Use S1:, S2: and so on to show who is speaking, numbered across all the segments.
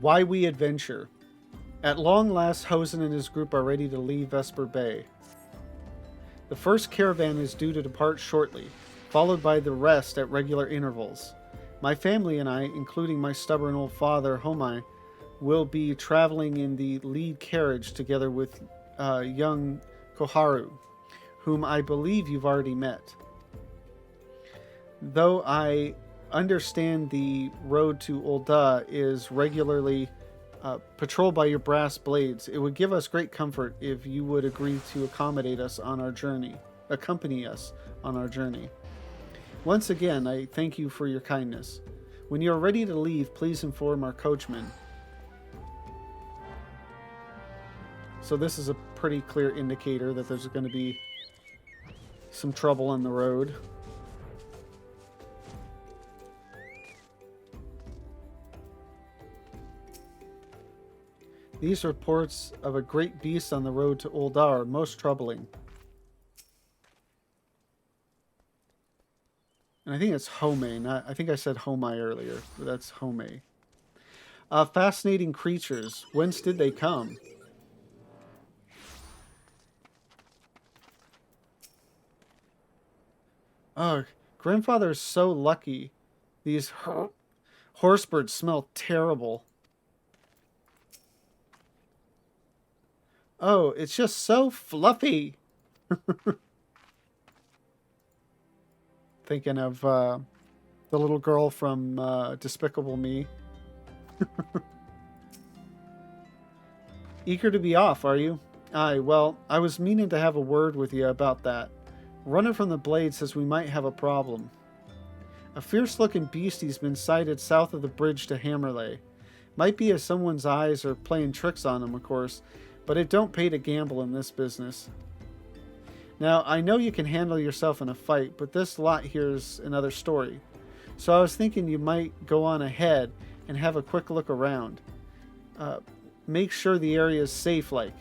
S1: Why we adventure. At long last, Hosen and his group are ready to leave Vesper Bay. The first caravan is due to depart shortly, followed by the rest at regular intervals. My family and I, including my stubborn old father, Homai, will be traveling in the lead carriage together with young Koharu, whom I believe you've already met. Though I understand the road to Ul'dah is regularly patrolled by your brass blades, it would give us great comfort if you would agree to accommodate us on our journey, accompany us on our journey. Once again, I thank you for your kindness. When you are ready to leave, please inform our coachman. So this is a pretty clear indicator that there's going to be some trouble on the road. These reports of a great beast on the road to Ul'dah are most troubling. And I think it's Home, I think I said Homai earlier, but that's Home. Fascinating creatures. Whence did they come? Oh, grandfather is so lucky. These horsebirds smell terrible. Oh, it's just so fluffy. Thinking of the little girl from Despicable Me. Eager to be off, are you? Aye, well, I was meaning to have a word with you about that. Runner from the Blade says we might have a problem. A fierce-looking beastie's been sighted south of the bridge to Hammerley. Might be as someone's eyes are playing tricks on him, of course, but it don't pay to gamble in this business. Now, I know you can handle yourself in a fight, but this lot here's another story. So I was thinking you might go on ahead and have a quick look around. Make sure the area is safe, like.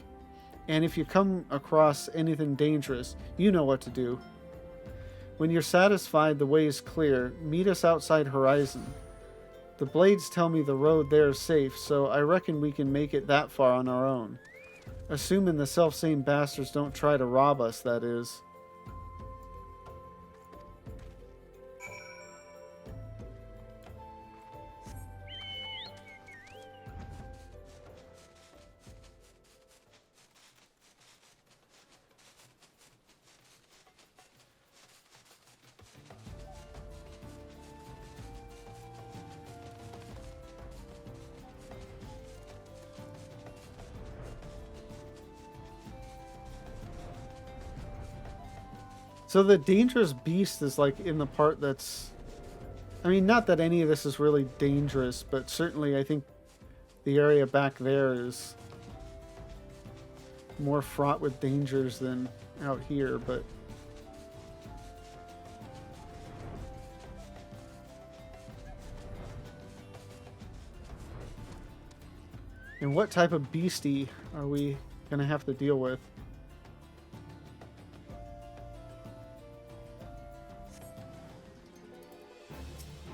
S1: And if you come across anything dangerous, you know what to do. When you're satisfied the way is clear, meet us outside Horizon. The Blades tell me the road there is safe, so I reckon we can make it that far on our own. Assuming the self-same bastards don't try to rob us, that is. So the dangerous beast is like in the part that's... I mean, not that any of this is really dangerous, but certainly I think the area back there is more fraught with dangers than out here, but... And what type of beastie are we going to have to deal with?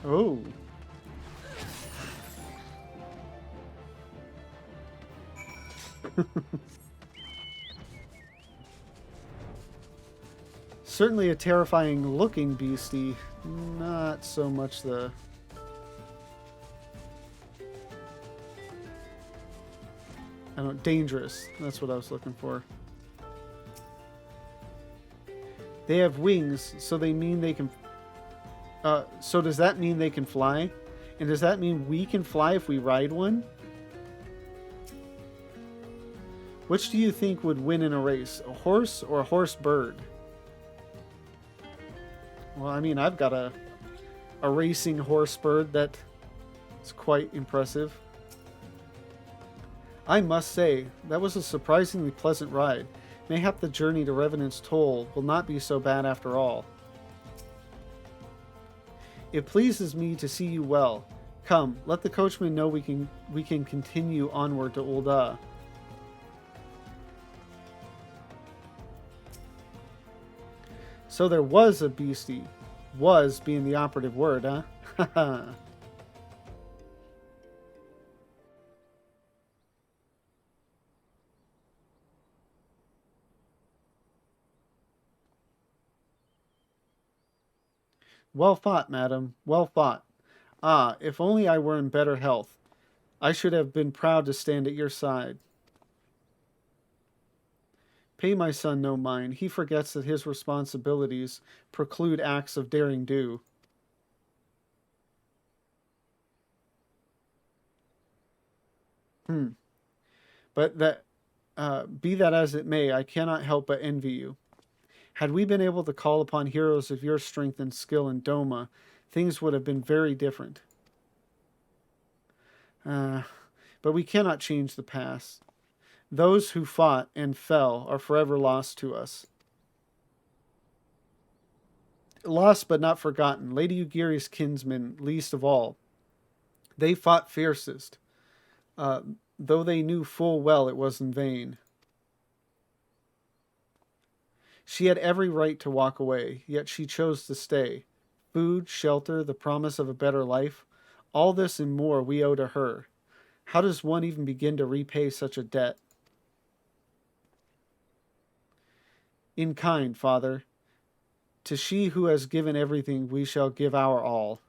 S1: Oh. Certainly a terrifying looking beastie. Not so much the... I don't know, dangerous. That's what I was looking for. They have wings, so they mean they can... so does that mean they can fly? And does that mean we can fly if we ride one? Which do you think would win in a race? A horse or a horse bird? Well, I mean, I've got a racing horse bird that is quite impressive. I must say, that was a surprisingly pleasant ride. Mayhap the journey to Revenant's Toll will not be so bad after all. It pleases me to see you well. Come, let the coachman know we can continue onward to Ul'dah. So there was a beastie. Was being the operative word, huh? Well fought, madam, well fought. Ah, if only I were in better health. I should have been proud to stand at your side. Pay my son no mind. He forgets that his responsibilities preclude acts of daring do. Hmm. But that, be that as it may, I cannot help but envy you. Had we been able to call upon heroes of your strength and skill in Doma, things would have been very different. Uh, but we cannot change the past. Those who fought and fell are forever lost to us. Lost but not forgotten, Lady Ugiri's kinsmen least of all. They fought fiercest, uh, though they knew full well it was in vain. She had every right to walk away, yet she chose to stay. Food, shelter, the promise of a better life, all this and more we owe to her. How does one even begin to repay such a debt? In kind, Father. To she who has given everything, we shall give our all.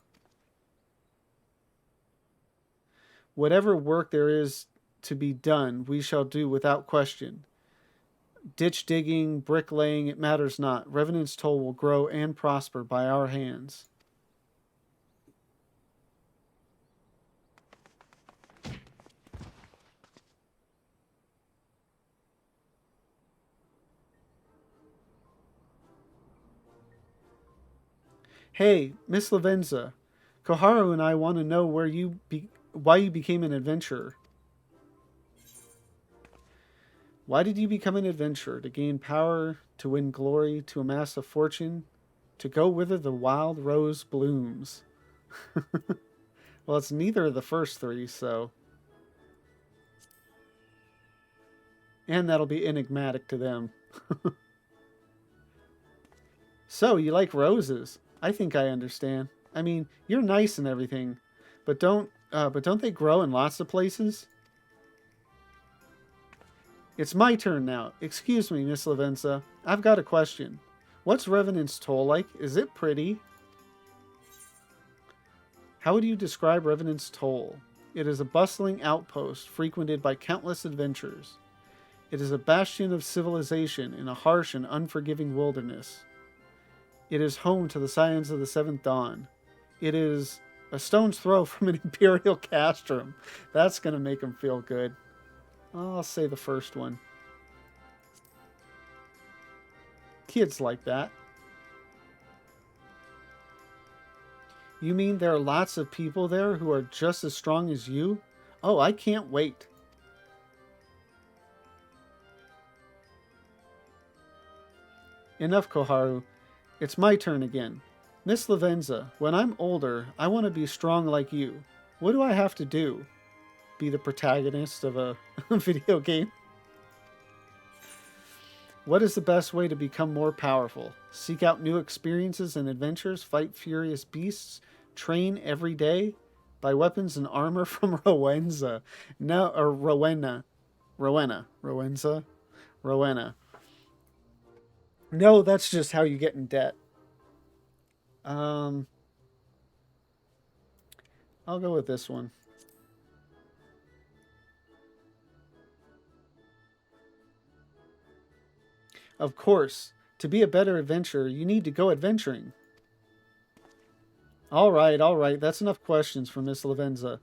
S1: Whatever work there is to be done, we shall do without question. Ditch digging, bricklaying, it matters not. Revenant's Toll will grow and prosper by our hands. Hey, Miss Lavenza, Koharu and I want to know why you became an adventurer. Why did you become an adventurer? To gain power, to win glory, to amass a fortune, to go whither the wild rose blooms. Well, it's neither of the first three, so. And that'll be enigmatic to them. So, you like roses? I think I understand. I mean, you're nice and everything, but don't they grow in lots of places? It's my turn now. Excuse me, Miss Lavenza. I've got a question. What's Revenant's Toll like? Is it pretty? How would you describe Revenant's Toll? It is a bustling outpost frequented by countless adventurers. It is a bastion of civilization in a harsh and unforgiving wilderness. It is home to the Scions of the Seventh Dawn. It is a stone's throw from an Imperial castrum. That's going to make him feel good. I'll say the first one. Kids like that. You mean there are lots of people there who are just as strong as you? Oh, I can't wait. Enough, Koharu. It's my turn again. Miss Lavenza, when I'm older, I want to be strong like you. What do I have to do? Be the protagonist of a video game? What is the best way to become more powerful? Seek out new experiences and adventures, fight furious beasts, train every day, buy weapons and armor from Rowena. No, or Rowena. Rowenza? Rowena. No, that's just how you get in debt. Um, I'll go with this one. Of course, to be a better adventurer, you need to go adventuring. All right, all right. That's enough questions for Miss Lavenza.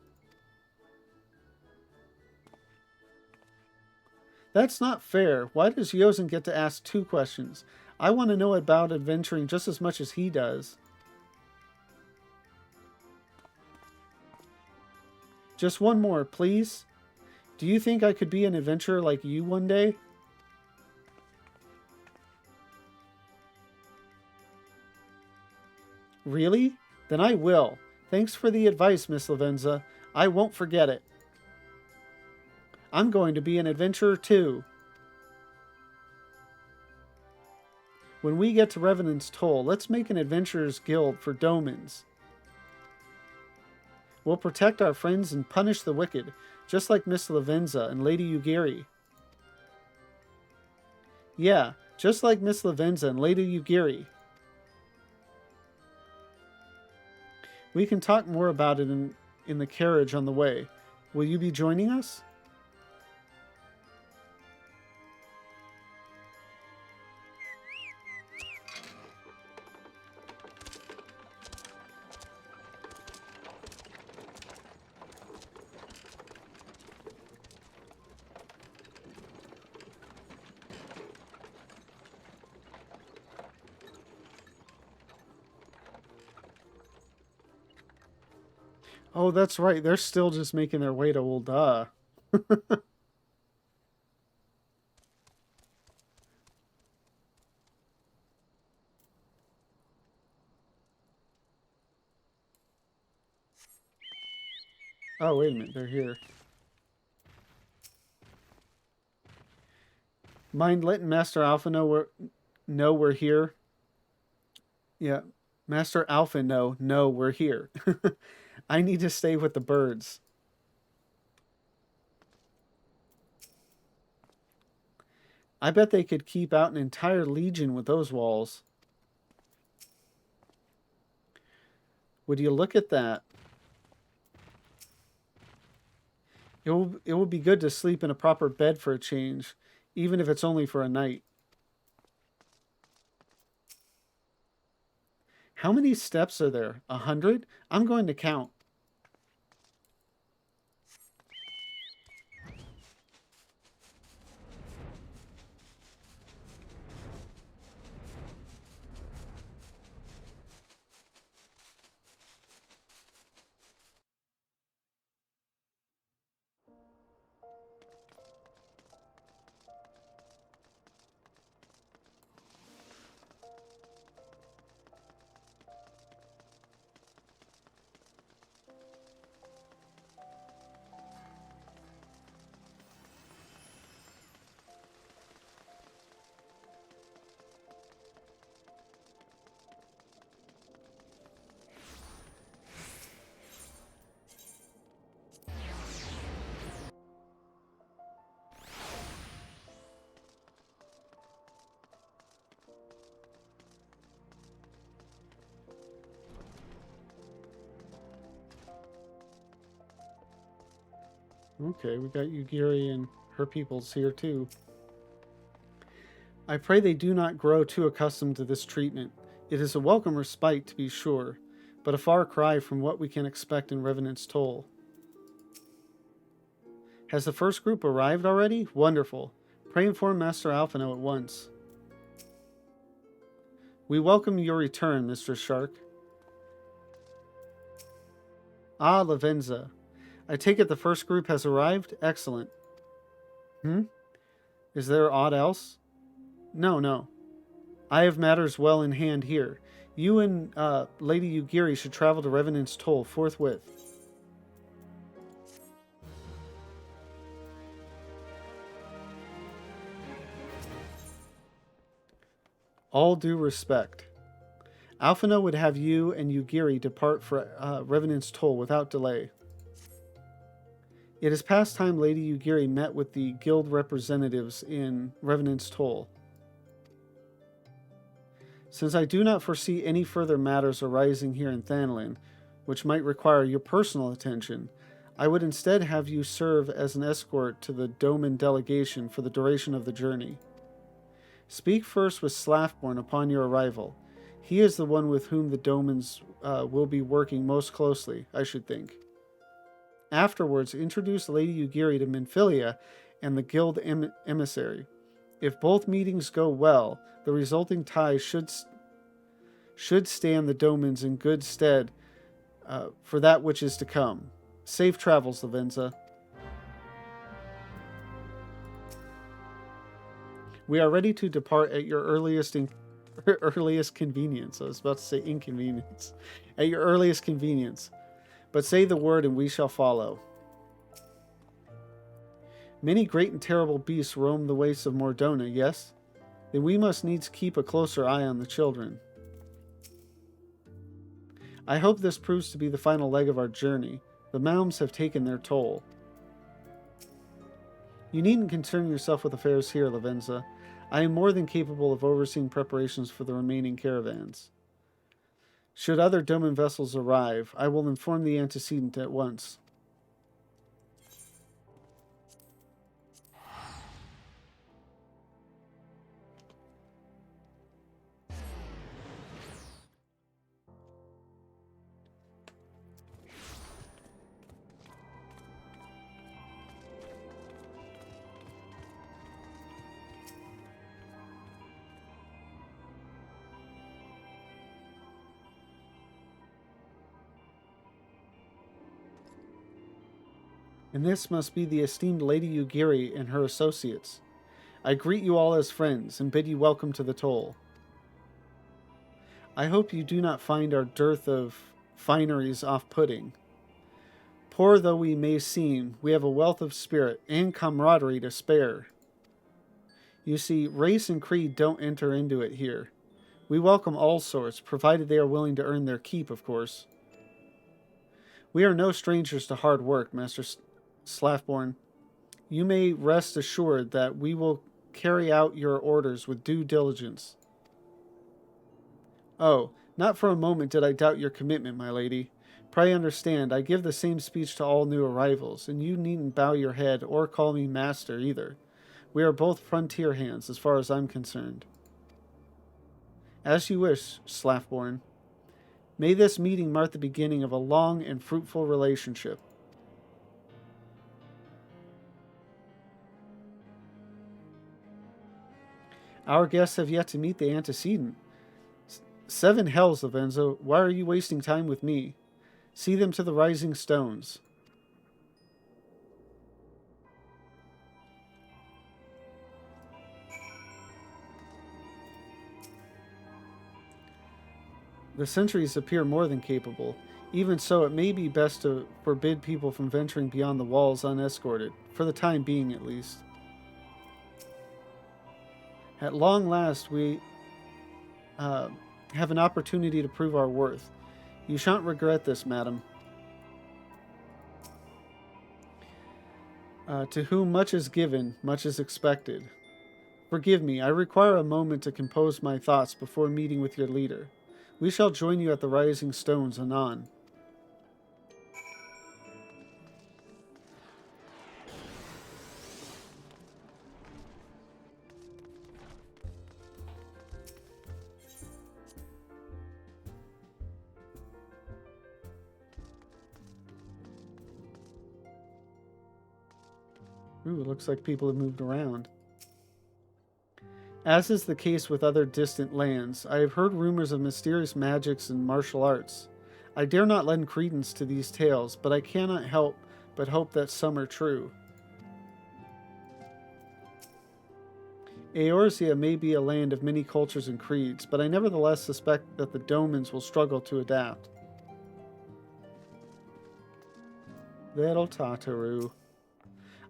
S1: That's not fair. Why does Yosen get to ask two questions? I want to know about adventuring just as much as he does. Just one more, please. Do you think I could be an adventurer like you one day? Really? Then I will. Thanks for the advice, Miss Lavenza. I won't forget it. I'm going to be an adventurer too. When we get to Revenant's Toll, let's make an adventurers guild for Domans. We'll protect our friends and punish the wicked, just like Miss Lavenza and Lady Ugiri. Yeah, just like Miss Lavenza and Lady Ugiri. We can talk more about it in the carriage on the way. Will you be joining us? Oh, that's right. They're still just making their way to Ul'dah. Oh, wait a minute. They're here. Mind letting Master Alpha know we're here? Yeah. Master Alpha know we're here. I need to stay with the birds. I bet they could keep out an entire legion with those walls. Would you look at that? It will be good to sleep in a proper bed for a change, even if it's only for a night. How many steps are there? 100? I'm going to count. Okay, we got Yugiri and her peoples here too. I pray they do not grow too accustomed to this treatment. It is a welcome respite, to be sure, but a far cry from what we can expect in Revenant's Toll. Has the first group arrived already? Wonderful. Pray inform Master Alphino at once. We welcome your return, Mr. Shark. Ah, Lavenza. I take it the first group has arrived? Excellent. Is there aught else? No. I have matters well in hand here. You and Lady Yugiri should travel to Revenant's Toll forthwith. All due respect. Alphino would have you and Yugiri depart for Revenant's Toll without delay. It is past time Lady Yugiri met with the guild representatives in Revenant's Toll. Since I do not foresee any further matters arising here in Thanalan, which might require your personal attention, I would instead have you serve as an escort to the Doman delegation for the duration of the journey. Speak first with Slaffborn upon your arrival. He is the one with whom the Domans will be working most closely, I should think. Afterwards, introduce Lady Yugiri to Minfilia and the guild emissary. If both meetings go well, the resulting ties should stand the Domans in good stead for that which is to come. Safe travels, Lavenza. We are ready to depart at your earliest convenience. I was about to say inconvenience. At your earliest convenience. But say the word and we shall follow. Many great and terrible beasts roam the wastes of Mordona, yes? Then we must needs keep a closer eye on the children. I hope this proves to be the final leg of our journey. The Malms have taken their toll. You needn't concern yourself with affairs here, Lavenza. I am more than capable of overseeing preparations for the remaining caravans. Should other Doman vessels arrive, I will inform the antecedent at once. And this must be the esteemed Lady Ugiri and her associates. I greet you all as friends and bid you welcome to the toll. I hope you do not find our dearth of fineries off-putting. Poor though we may seem, we have a wealth of spirit and camaraderie to spare. You see, race and creed don't enter into it here. We welcome all sorts, provided they are willing to earn their keep, of course. We are no strangers to hard work, Master Slaffborn. You may rest assured that we will carry out your orders with due diligence. Oh, not for a moment did I doubt your commitment, my lady. Pray understand, I give the same speech to all new arrivals, and you needn't bow your head or call me master either. We are both frontier hands, as far as I'm concerned. As you wish, Slaffborn. May this meeting mark the beginning of a long and fruitful relationship. Our guests have yet to meet the antecedent. 7 hells, Lavenza, why are you wasting time with me? See them to the rising stones. The sentries appear more than capable. Even so, it may be best to forbid people from venturing beyond the walls unescorted, for the time being at least. At long last, we have an opportunity to prove our worth. You shan't regret this, madam. To whom much is given, much is expected. Forgive me, I require a moment to compose my thoughts before meeting with your leader. We shall join you at the rising stones anon. Ooh, it looks like people have moved around. As is the case with other distant lands, I have heard rumors of mysterious magics and martial arts. I dare not lend credence to these tales, but I cannot help but hope that some are true. Eorzea may be a land of many cultures and creeds, but I nevertheless suspect that the Domans will struggle to adapt. Little Tataru.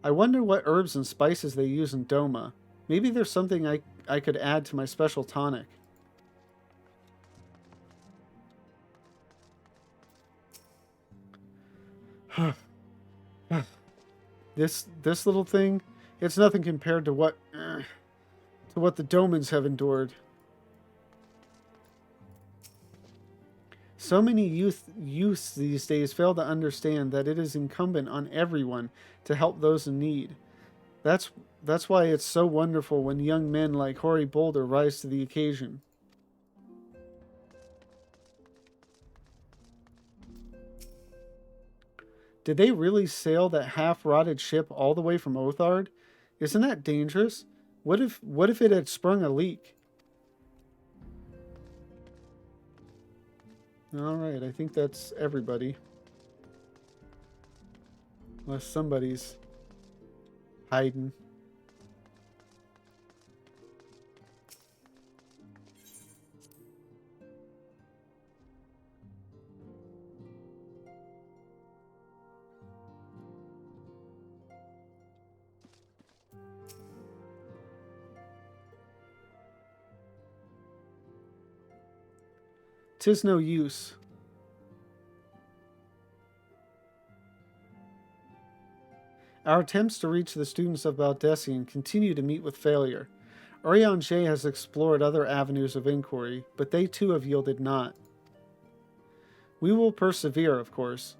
S1: I wonder what herbs and spices they use in Doma. Maybe there's something I could add to my special tonic. This little thing, it's nothing compared to what the Domans have endured. So many youths these days fail to understand that it is incumbent on everyone to help those in need. That's why it's so wonderful when young men like Hoary Boulder rise to the occasion. Did they really sail that half-rotted ship all the way from Othard? Isn't that dangerous? What if it had sprung a leak? Alright, I think that's everybody. Unless somebody's hiding. "'Tis no use. Our attempts to reach the students of Baldessian continue to meet with failure. Urianger has explored other avenues of inquiry, but they too have yielded naught. We will persevere, of course,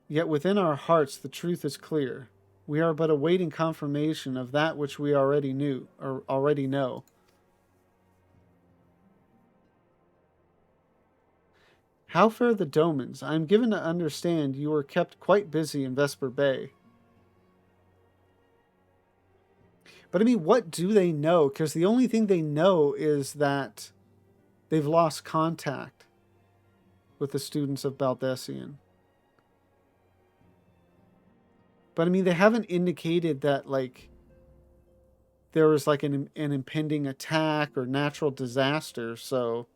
S1: yet within our hearts the truth is clear. We are but awaiting confirmation of that which we already knew, or already know. How fare the Domans? I am given to understand you were kept quite busy in Vesper Bay. But I mean, what do they know? Because the only thing they know is that they've lost contact with the students of Baldessian. But I mean, they haven't indicated that, like, there was like an impending attack or natural disaster. So,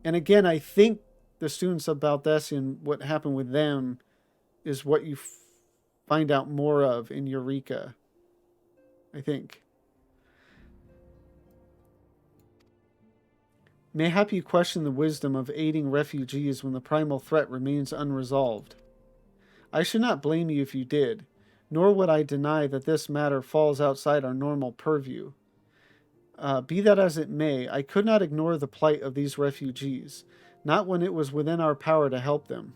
S1: and again, I think the students of Baldessian, what happened with them is what you find out more of in Eureka, I think. Mayhap you question the wisdom of aiding refugees when the primal threat remains unresolved. I should not blame you if you did, nor would I deny that this matter falls outside our normal purview. Be that as it may, I could not ignore the plight of these refugees, not when it was within our power to help them.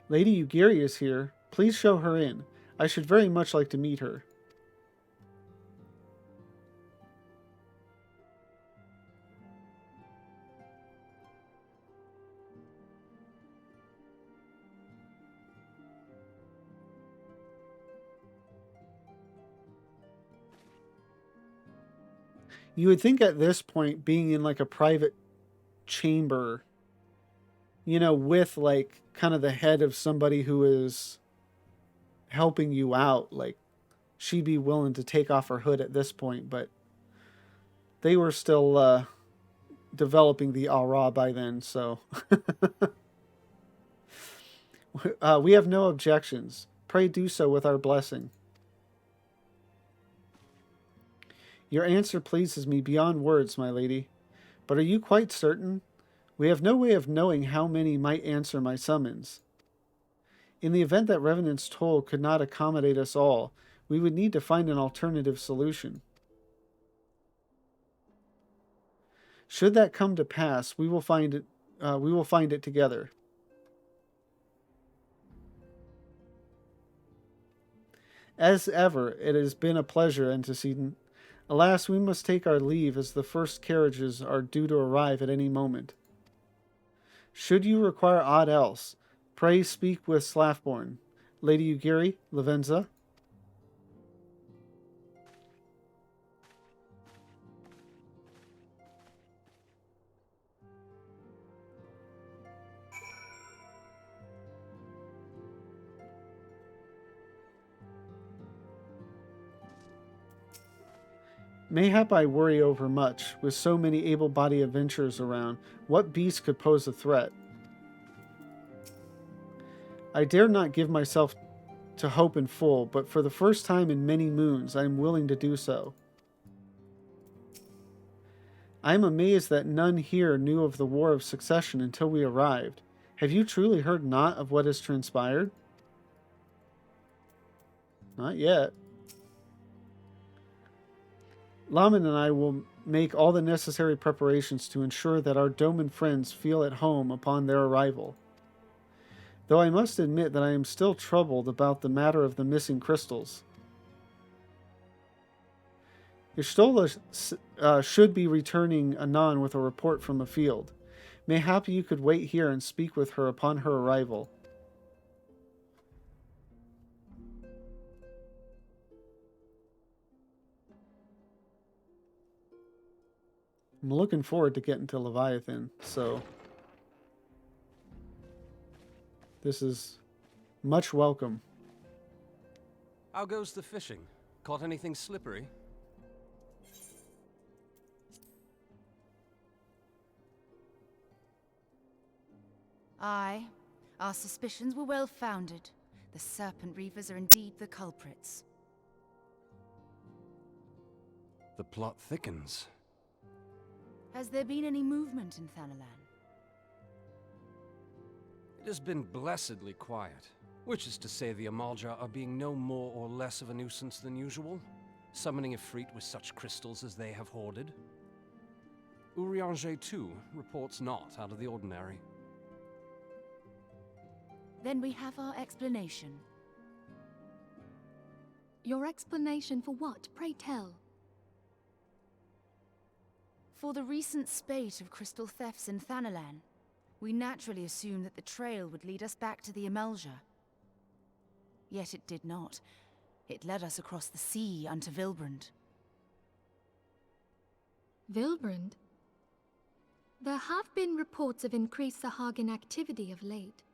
S1: Lady Ugiri is here. Please show her in. I should very much like to meet her. You would think at this point, being in like a private chamber, you know, with like kind of the head of somebody who is helping you out, like she'd be willing to take off her hood at this point, but they were still developing the aura by then, so we have no objections. Pray do so with our blessing. Your answer pleases me beyond words, my lady. But are you quite certain? We have no way of knowing how many might answer my summons. In the event that Revenant's toll could not accommodate us all, we would need to find an alternative solution. Should that come to pass, we will find it. We will find it together. As ever, it has been a pleasure, Antecedent. Alas, we must take our leave as the first carriages are due to arrive at any moment. Should you require aught else, pray speak with Slaffborn. Lady Ugiri, Lavenza. Mayhap I worry over much, with so many able-bodied adventurers around. What beast could pose a threat? I dare not give myself to hope in full, but for the first time in many moons, I am willing to do so. I am amazed that none here knew of the War of Succession until we arrived. Have you truly heard naught of what has transpired? Not yet. Laman and I will make all the necessary preparations to ensure that our Doman friends feel at home upon their arrival. Though I must admit that I am still troubled about the matter of the missing crystals. Ishtola should be returning anon with a report from the field. Mayhap you could wait here and speak with her upon her arrival. I'm looking forward to getting to Leviathan, so this is much welcome.
S2: How goes the fishing? Caught anything slippery?
S3: Aye, our suspicions were well founded. The Serpent Reavers are indeed the culprits.
S2: The plot thickens.
S3: Has there been any movement in Thanalan?
S2: It has been blessedly quiet, which is to say the Amalja are being no more or less of a nuisance than usual, summoning Ifrit with such crystals as they have hoarded. Urianger, too, reports not out of the ordinary.
S3: Then we have our explanation.
S4: Your explanation for what, pray tell?
S3: For the recent spate of crystal thefts in Thanalan, we naturally assumed that the trail would lead us back to the Amalja. Yet it did not. It led us across the sea unto Vilbrand.
S4: Vilbrand? There have been reports of increased Sahagin activity of late.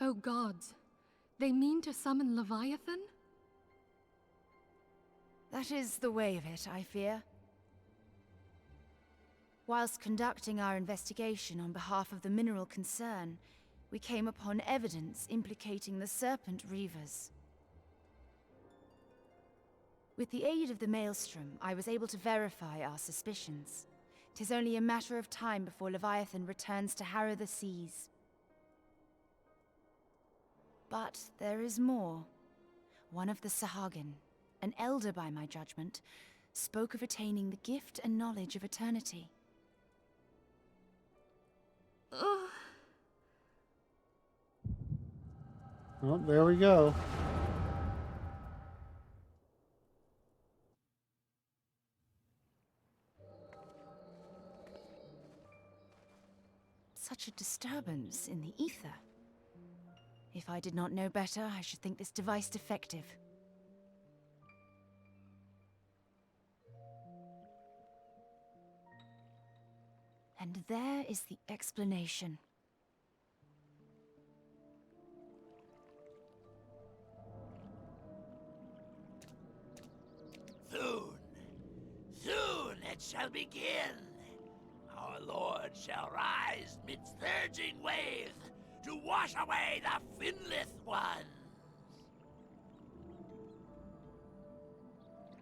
S4: Oh gods, they mean to summon Leviathan?
S3: That is the way of it, I fear. Whilst conducting our investigation on behalf of the mineral concern, we came upon evidence implicating the Serpent Reavers. With the aid of the Maelstrom, I was able to verify our suspicions. 'Tis only a matter of time before Leviathan returns to harrow the seas. But there is more. One of the Sahagin, an elder by my judgment, spoke of attaining the gift and knowledge of eternity.
S4: Ugh.
S1: Well, there we go.
S3: Such a disturbance in the ether. If I did not know better, I should think this device defective. And there is the explanation.
S5: Soon it shall begin. Our Lord shall rise midst surging waves to wash away the finless ones.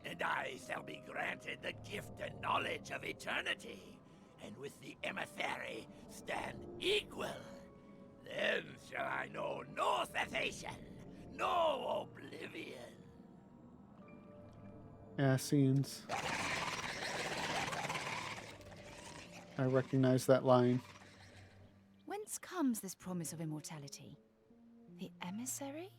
S5: And I shall be granted the gift and knowledge of eternity, and with the emissary stand equal. Then shall I know no cessation, no oblivion.
S1: Ascians. I recognize that line.
S3: Whence comes this promise of immortality? The emissary?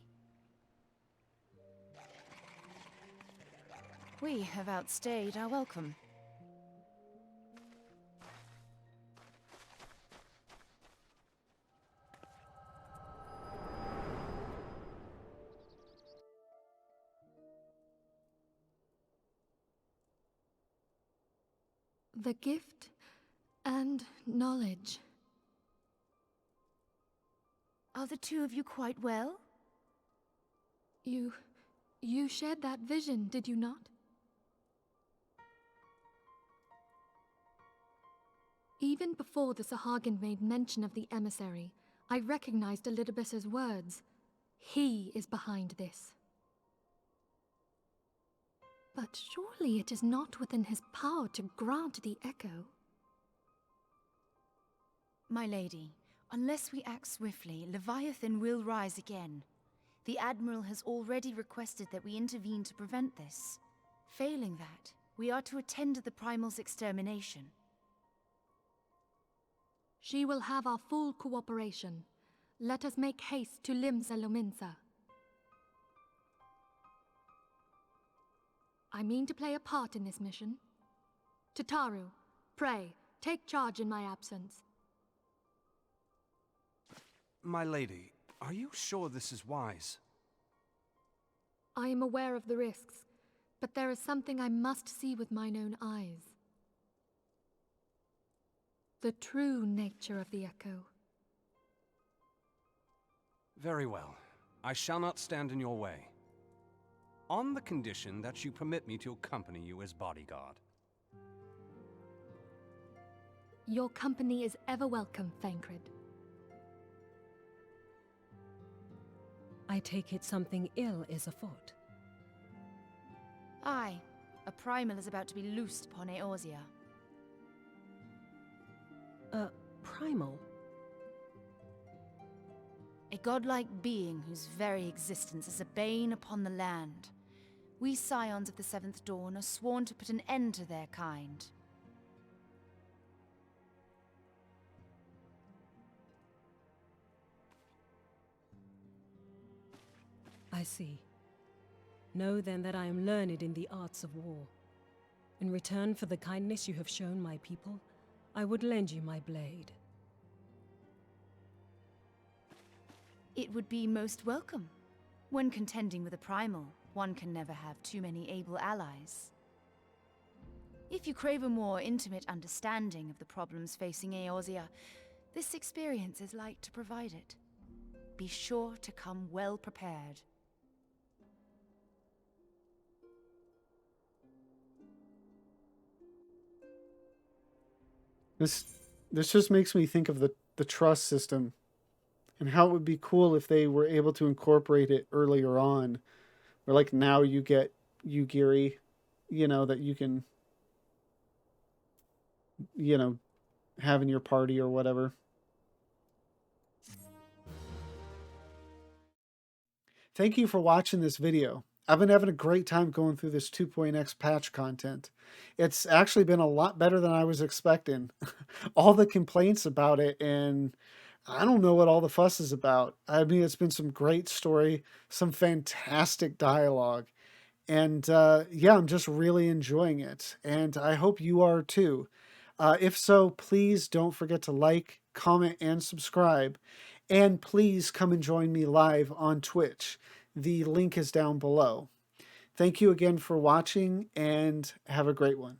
S3: We have outstayed our welcome.
S4: The gift and knowledge.
S3: Are the two of you quite well?
S4: You shared that vision, did you not? Even before the Sahagin made mention of the emissary, I recognized Elidibus's words. He is behind this. But surely it is not within his power to grant the echo.
S3: My lady, unless we act swiftly, Leviathan will rise again. The Admiral has already requested that we intervene to prevent this. Failing that, we are to attend to the Primal's extermination.
S4: She will have our full cooperation. Let us make haste to Limsa Lominsa. I mean to play a part in this mission. Tataru, pray, take charge in my absence.
S2: My lady, are you sure this is wise?
S4: I am aware of the risks, but there is something I must see with mine own eyes. The true nature of the echo.
S2: Very well. I shall not stand in your way. On the condition that you permit me to accompany you as bodyguard.
S4: Your company is ever welcome, Thancred.
S6: I take it something ill is afoot.
S3: Aye, a Primal is about to be loosed upon Eorzea.
S6: A primal?
S3: A godlike being whose very existence is a bane upon the land. We scions of the Seventh Dawn are sworn to put an end to their kind.
S6: I see. Know then that I am learned in the arts of war. In return for the kindness you have shown my people, I would lend you my blade.
S3: It would be most welcome. When contending with a primal, one can never have too many able allies. If you crave a more intimate understanding of the problems facing Eorzea, this experience is like to provide it. Be sure to come well prepared.
S1: This just makes me think of the trust system and how it would be cool if they were able to incorporate it earlier on. Where like now you get Yugiri, that you can, have in your party or whatever. Thank you for watching this video. I've been having a great time going through this 2.x patch content. It's actually been a lot better than I was expecting. All the complaints about it, and I don't know what all the fuss is about. I mean, it's been some great story, some fantastic dialogue. And yeah, I'm just really enjoying it. And I hope you are too. If so, please don't forget to like, comment, and subscribe. And please come and join me live on Twitch. The link is down below. Thank you again for watching, and have a great one.